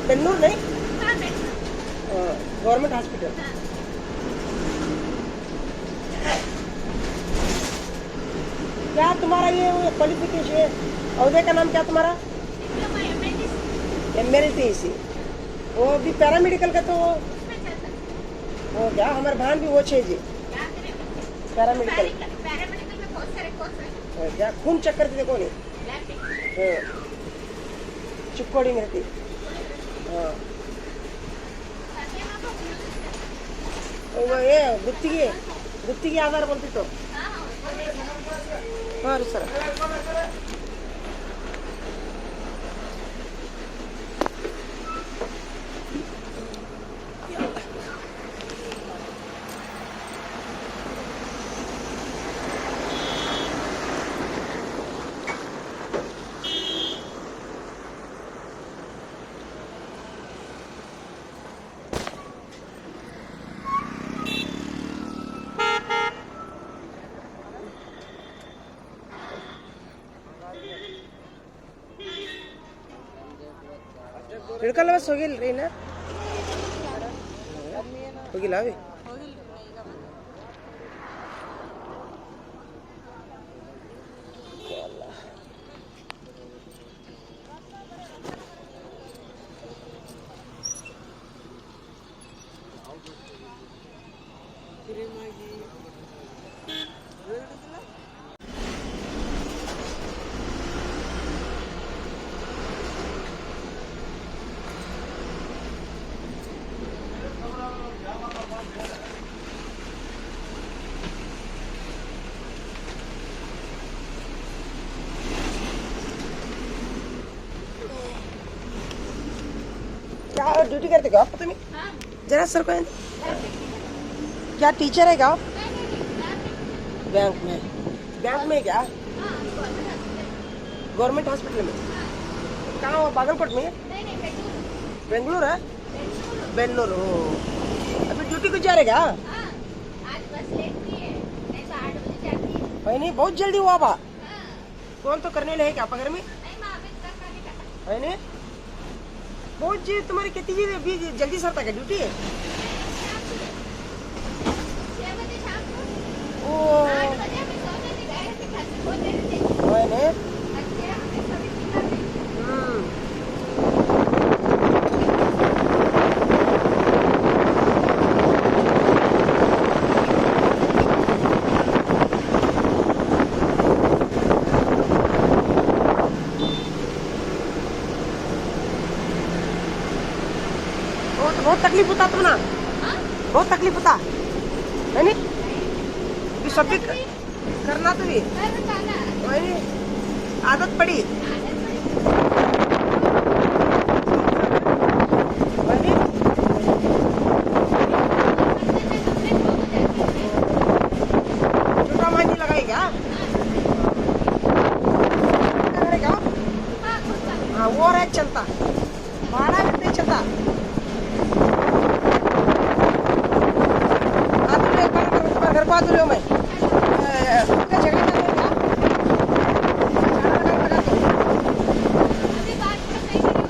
बेन्नूर नहीं, हाँ Bengaluru. Government hospital. हाँ। क्या तुम्हारा ये क्वालिफिकेशन है? औहदे का नाम क्या तुम्हारा? Diploma MLT MLT. वो भी पैरामेडिकल का तो उसमें चलता है। वो क्या हमारे भान भी वो छे जी क्या करें? पैरामेडिकल। पैरामेडिकल में बहुत सारे कोर्स हैं। क्या खून चेक करते थे कौन है? Lab technician. चिक्कोड़ी में रहती। हाँ ताकि हम आपको यूज वो ये गुत्ती की आधार बोलती तो हाँ वो देखें। हाँ सर। ಹಿಡ್ಕಲ್ವ ಹೋಗಿಲ್ರಿ ಇನ್ನ ಹೋಗಿಲ್ಲ ಅವಿ क्या ड्यूटी करते क्या तुम्ही? हाँ जरा सर को लैब टेक्नीशियन। क्या टीचर है क्या? नहीं लैब टेक्नीशियन। बैंक में क्या? हाँ गवर्नमेंट गवर्नमेंट हॉस्पिटल। हॉस्पिटल में हाँ कहाँ हो? बागलकोट में नहीं बेंगलुरु। बेंगलुरु है बेंगलुरु। बेंगलुरु अभी ड्यूटी को जा रहे क्या? हाँ आज बस लेट हुई है, नहीं तो 8 बजे जाती है। भाई नहीं बहुत जल्दी हुआ बा। हाँ कौन तो करने लगे क्या पकड़ में? नहीं माँ अभी तक नहीं कटा। है नहीं बहुत जी तुम्हारी कितनी जी अभी जल्दी सरता क्या ड्यूटी है? 6 बजे शाम को। ओ 8 बजे हमें सोने नहीं गए थे, घर से बोल रहे थे। है नहीं अच्छे हमें सभी सिखाते हैं। बहुत तकलीफ होता तुम ना हाँ? बहुत तकलीफ होता है नहीं भी सब भी करना तो भी कर खाना है नहीं आदत पड़ी आदत पड़ी। है नहीं करते में हमने खो जाती है। छोटा मांझी लगाई क्या? क्या हाँ खुद का। हाँ वो रह चलता भाड़ा भी नहीं चलता घर को आतुल मैं जगह अभी बात कर नहीं रही हूँ।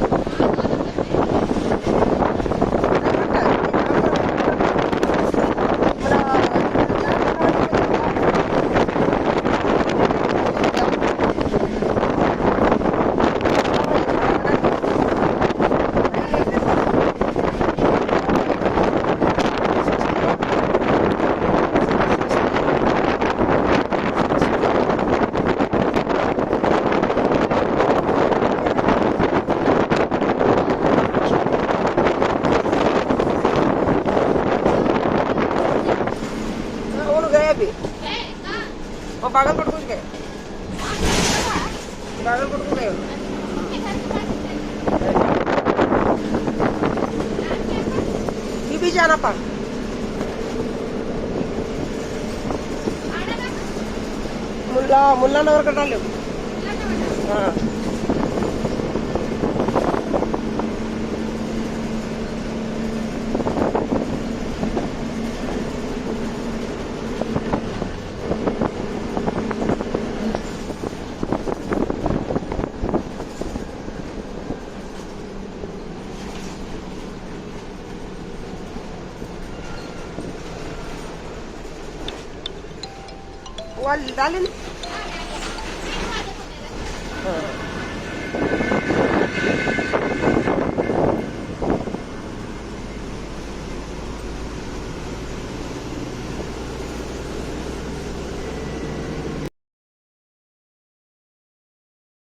वो बागलकोट पहुंच गए बागलकोट को गए भी जाना पा मुल्ला नगर कटा लो हाँ वाल डाले ना